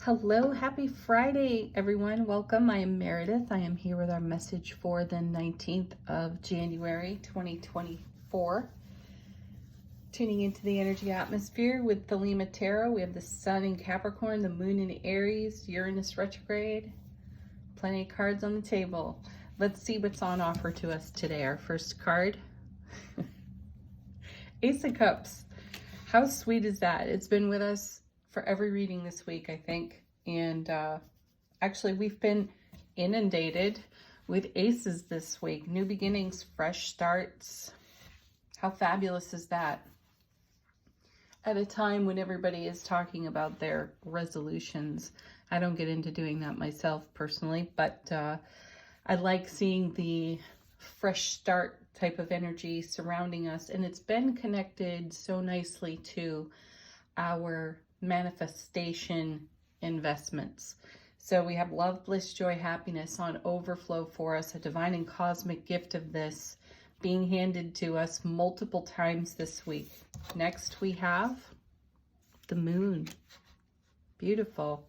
Hello, happy Friday, everyone. Welcome. I am Meredith. I am here with our message for the 19th of January, 2024. Tuning into the energy atmosphere with the Lima Tarot. We have the Sun in Capricorn, the Moon in Aries, Uranus retrograde. Plenty of cards on the table. Let's see what's on offer to us today. Our first card, Ace of Cups. How sweet is that? It's been with us for every reading this week, I think. And actually, we've been inundated with aces this week. New beginnings, fresh starts. How fabulous is that? At a time when everybody is talking about their resolutions. I don't get into doing that myself personally, but I like seeing the fresh start type of energy surrounding us. And it's been connected so nicely to our manifestation investments. So we have love, bliss, joy, happiness on overflow for us, a divine and cosmic gift of this being handed to us multiple times this week. Next we have the Moon. Beautiful.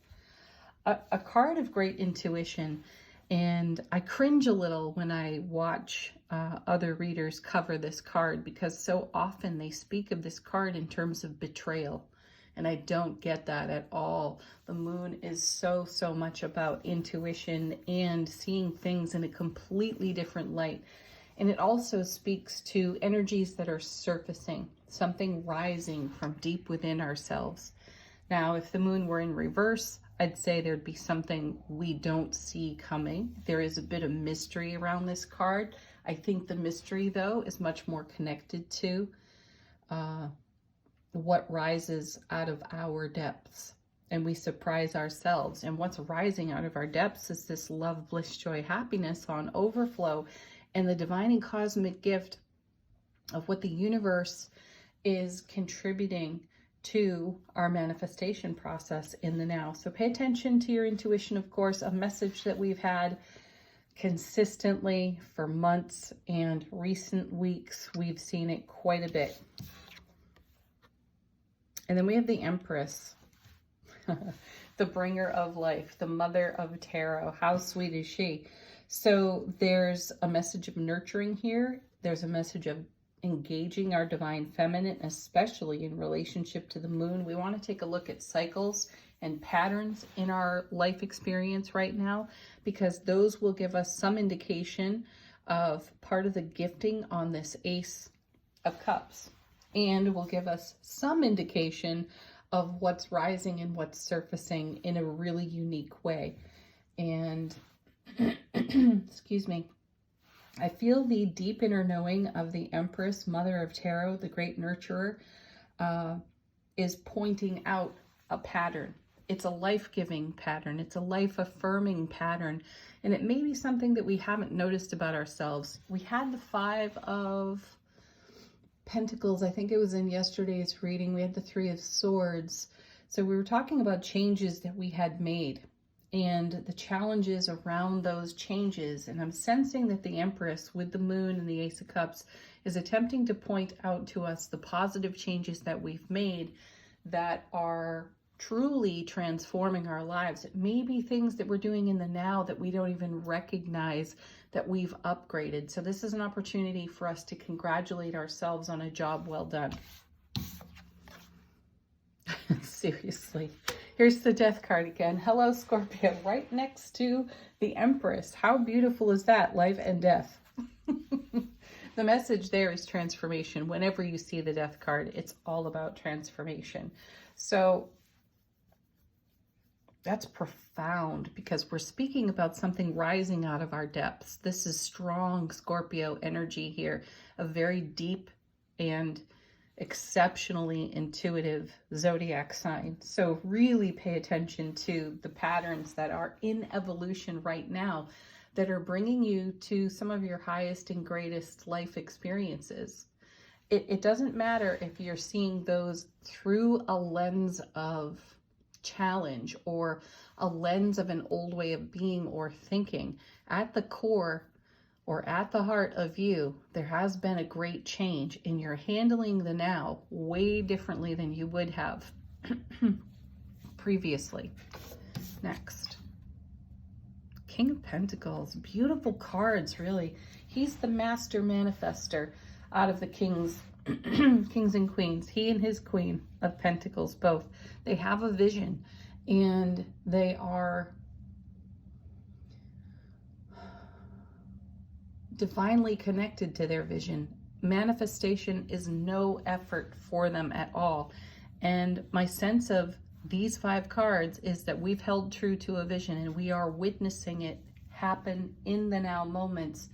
A card of great intuition. And I cringe a little when I watch other readers cover this card, because so often they speak of this card in terms of betrayal. And I don't get that at all. The Moon is so much about intuition and seeing things in a completely different light. And it also speaks to energies that are surfacing, something rising from deep within ourselves. Now, if the Moon were in reverse, I'd say there'd be something we don't see coming. There is a bit of mystery around this card. I think the mystery, though, is much more connected to what rises out of our depths, and we surprise ourselves. And what's rising out of our depths is this love, bliss, joy, happiness on overflow, and the divine and cosmic gift of what the universe is contributing to our manifestation process in the now. So pay attention to your intuition, of course, a message that we've had consistently for months, and recent weeks we've seen it quite a bit. And then we have the Empress, the bringer of life, the mother of tarot. How sweet is she? So there's a message of nurturing here. There's a message of engaging our divine feminine, especially in relationship to the Moon. We want to take a look at cycles and patterns in our life experience right now, because those will give us some indication of part of the gifting on this Ace of Cups, and will give us some indication of what's rising and what's surfacing in a really unique way. And excuse me, I feel the deep inner knowing of the Empress, mother of tarot, the great nurturer, is pointing out a pattern. It's a life-giving pattern. It's a life-affirming pattern. And it may be something that we haven't noticed about ourselves. We had the Five of Pentacles. I think it was in yesterday's reading. We had the Three of Swords. So we were talking about changes that we had made and the challenges around those changes. And I'm sensing that the Empress with the Moon and the Ace of Cups is attempting to point out to us the positive changes that we've made that are truly transforming our lives. It may be things that we're doing in the now that we don't even recognize that we've upgraded. So this is an opportunity for us to congratulate ourselves on a job well done. Seriously. Here's the Death card again. Hello, Scorpio, right next to the Empress. How beautiful is that? Life and death. The message there is transformation. Whenever you see the Death card, it's all about transformation. So that's profound, because we're speaking about something rising out of our depths. This is strong Scorpio energy here, a very deep and exceptionally intuitive zodiac sign. So really pay attention to the patterns that are in evolution right now that are bringing you to some of your highest and greatest life experiences. It doesn't matter if you're seeing those through a lens of challenge or a lens of an old way of being or thinking. At the core, or at the heart of you, there has been a great change, and you're handling the now way differently than you would have previously. next? King of Pentacles. Beautiful cards, really. He's the master manifester out of the kings, kings and queens. He and his queen of pentacles, both. They have a vision, and they are divinely connected to their vision. Manifestation is no effort for them at all. And my sense of these 5 cards is that we've held true to a vision, and we are witnessing it happen in the now moments.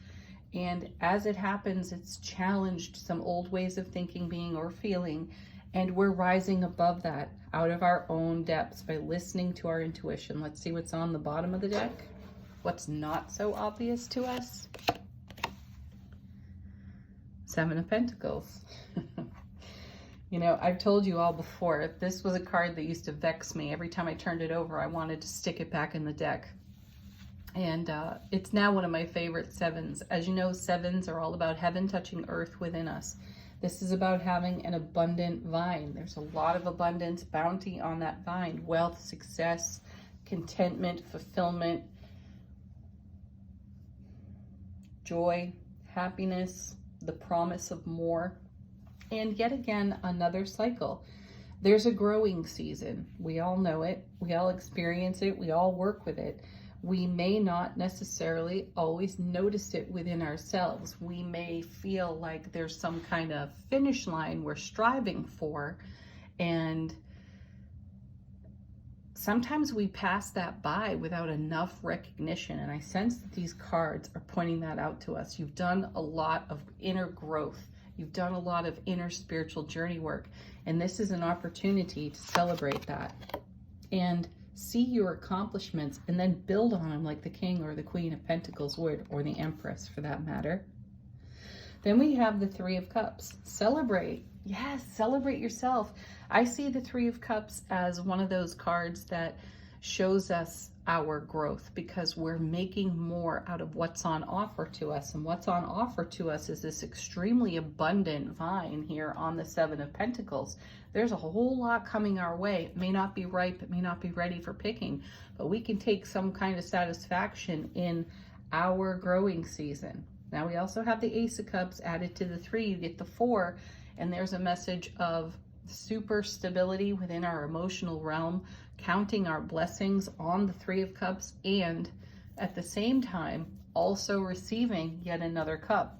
And as it happens, it's challenged some old ways of thinking, being, or feeling. And we're rising above that out of our own depths by listening to our intuition. Let's see what's on the bottom of the deck. What's not so obvious to us? 7 of Pentacles. You know, I've told you all before, this was a card that used to vex me. Every time I turned it over, I wanted to stick it back in the deck. And it's now one of my favorite 7s. As you know, 7s are all about heaven touching earth within us. This is about having an abundant vine. There's a lot of abundance, bounty on that vine. Wealth, success, contentment, fulfillment, joy, happiness, the promise of more. And yet again, another cycle. There's a growing season. We all know it. We all experience it. We all work with it. We may not necessarily always notice it within ourselves. We may feel like there's some kind of finish line we're striving for, and sometimes we pass that by without enough recognition. And I sense that these cards are pointing that out to us. You've done a lot of inner growth. You've done a lot of inner spiritual journey work. And this is an opportunity to celebrate that and see your accomplishments and then build on them like the King or the Queen of Pentacles would, or the Empress for that matter. Then we have the 3 of Cups. Celebrate. Yes, celebrate yourself. I see the 3 of Cups as one of those cards that shows us our growth, because we're making more out of what's on offer to us. And what's on offer to us is this extremely abundant vine here on the 7 of Pentacles. There's a whole lot coming our way. It may not be ripe, it may not be ready for picking, but we can take some kind of satisfaction in our growing season. Now we also have the Ace of Cups added to the 3. You get the 4, and there's a message of super stability within our emotional realm, counting our blessings on the 3 of Cups, and at the same time also receiving yet another cup.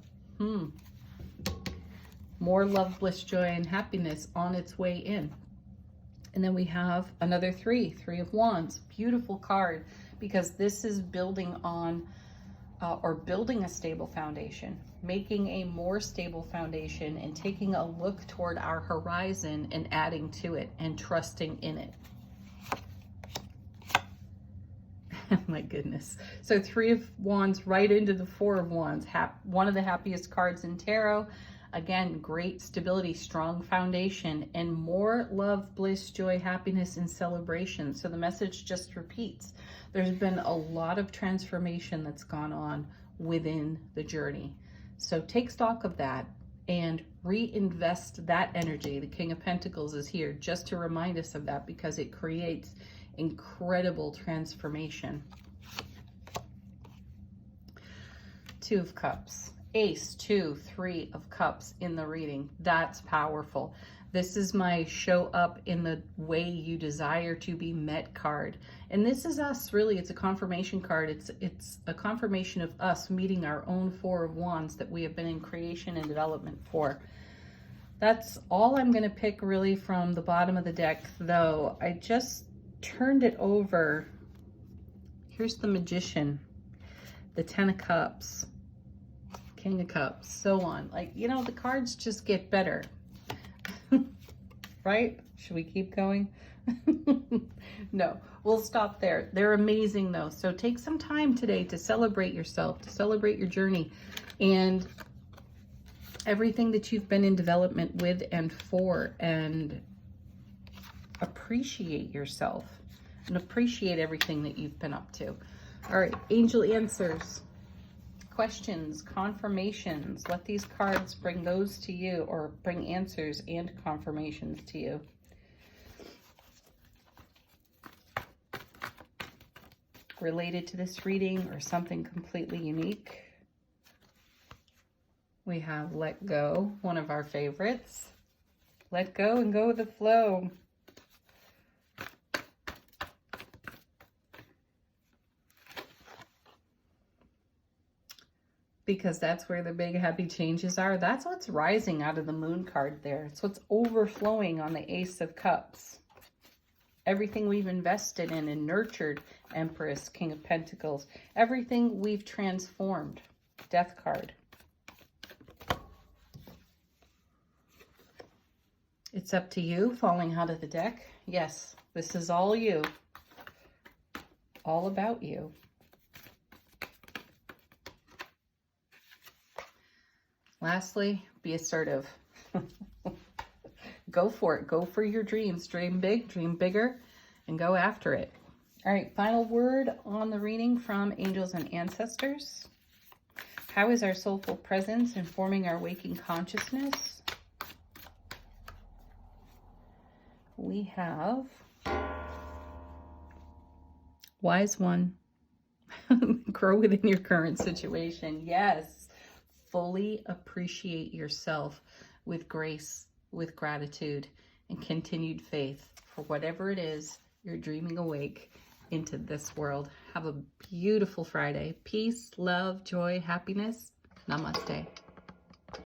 More love, bliss, joy, and happiness on its way in. And then we have another 3 of Wands. Beautiful card, because this is building on or building a stable foundation, making a more stable foundation, and taking a look toward our horizon and adding to it and trusting in it. My goodness. So 3 of Wands right into the 4 of Wands. One of the happiest cards in tarot. Again, great stability, strong foundation, and more love, bliss, joy, happiness, and celebration. So the message just repeats. There's been a lot of transformation that's gone on within the journey. So take stock of that and reinvest that energy. The King of Pentacles is here just to remind us of that, because it creates incredible transformation. 2 of Cups. Ace, 2, 3 of Cups in the reading. That's powerful. This is my show up in the way you desire to be met card. And this is us, really. It's a confirmation card. It's a confirmation of us meeting our own 4 of Wands that we have been in creation and development for. That's all I'm going to pick really from the bottom of the deck, though. I just turned it over. Here's the Magician, the 10 of Cups, King of Cups, so on. Like, you know, the cards just get better. Right? Should we keep going? No, we'll stop there. They're amazing though. So take some time today to celebrate yourself, to celebrate your journey and everything that you've been in development with and for, and appreciate yourself and appreciate everything that you've been up to. All right, angel answers, questions, confirmations. Let these cards bring those to you, or bring answers and confirmations to you. related to this reading or something completely unique. We have let go, one of our favorites. Let go and go with the flow. Because that's where the big happy changes are. That's what's rising out of the moon card there. It's what's overflowing on the Ace of Cups. Everything we've invested in and nurtured, Empress, King of Pentacles. Everything we've transformed, Death card. It's up to you, falling out of the deck. Yes, this is all you. All about you. Lastly, be assertive. Go for it. Go for your dreams. Dream big, dream bigger, and go after it. All right, final word on the reading from angels and ancestors. How is our soulful presence informing our waking consciousness? We have Wise One. Grow within your current situation. Yes. Fully appreciate yourself with grace, with gratitude, and continued faith for whatever it is you're dreaming awake into this world. Have a beautiful Friday. Peace, love, joy, happiness. Namaste.